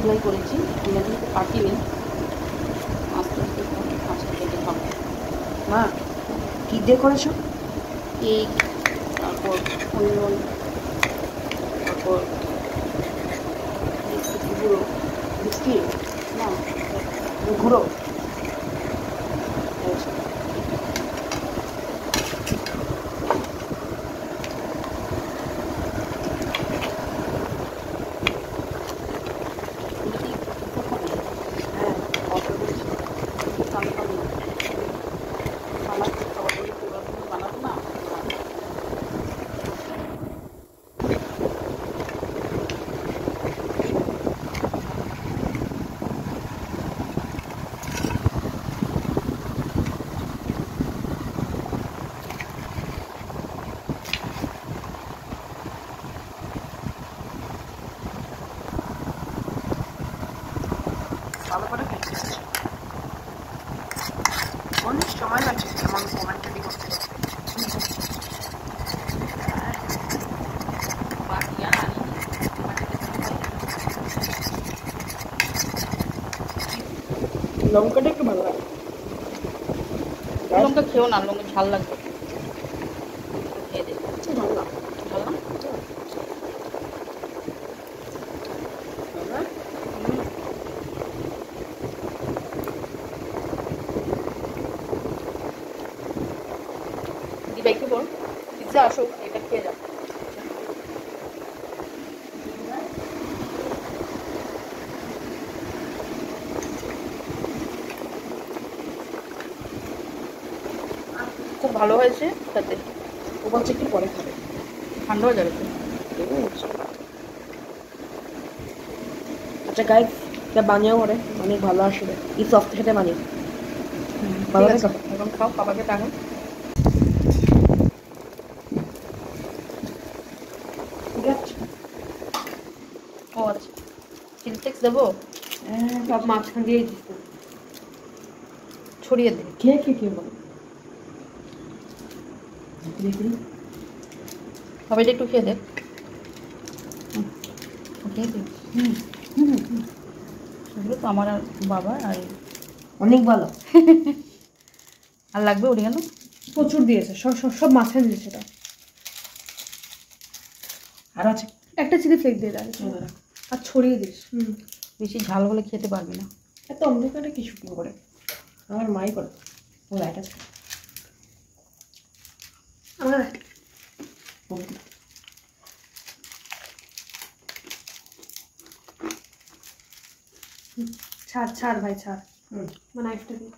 ধোয়াই করেছি, আমরা কিন্তু কাটিনি, আস্তে আস্তে মাছটা কেটে খাবো। মা কী দিয়ে করেছো? কেক, তারপর অনিয়ন, তারপর বিস্কিট গুঁড়ো, বিস্কিট না গুঁড়ো। হ্যাঁ অল্প করেছি। বানাবো না। ভালো করে ফেটে গেছে। অনেক সময় লাগছে আমার মোবাইল রেডি করতে। লঙ্কাটা একটু ভালো লাগে। লঙ্কা খেও না, লঙ্কা ঝাল লাগবে। খেয়ে দে। ভালো না ঝাল না? দিবা একটু বল, পিৎজা আসুক, এটা খেয়ে যাও। খুব ভালো হয়েছে তাতে। ও বলছে একটু পরে খাবে। ঠান্ডা হয়ে যাবে তো। আচ্ছা গাইস, এটা বানিয়েও করে অনেক ভালো আসবে। এই সফট খেতে বানিয়ে ভালো ঠিক আছে, লাগে। এখন খাও, খাবারকে টানো। ও আচ্ছা, চিলি ফ্লেক্স দেবো? হ্যাঁ সব মাঝখান দিয়ে দিতে ছড়িয়ে দে। খেয়ে খেয়ে খেয়ে বলো। সবাইটা একটু খেয়ে দে। খেয়ে দে। সেগুলো তো আমার আর বাবা আর অনেক ভালো। আর লাগবে উঠে গেল। প্রচুর দিয়েছে, সব সব সব মাঝখানে দিয়েছে এটা। আর আছে একটা চিলি ফ্লেক্স দিয়ে দেয় আর ছড়িয়ে দিস। বেশি ঝাল হলে খেতে পারবি না। এত অন্ধকারে কি শুকিং করে? আমার মাই করে। ও লাইট আছে আমার। ছাড় ছাড় ভাই ছাড়, মানে একটা দিই।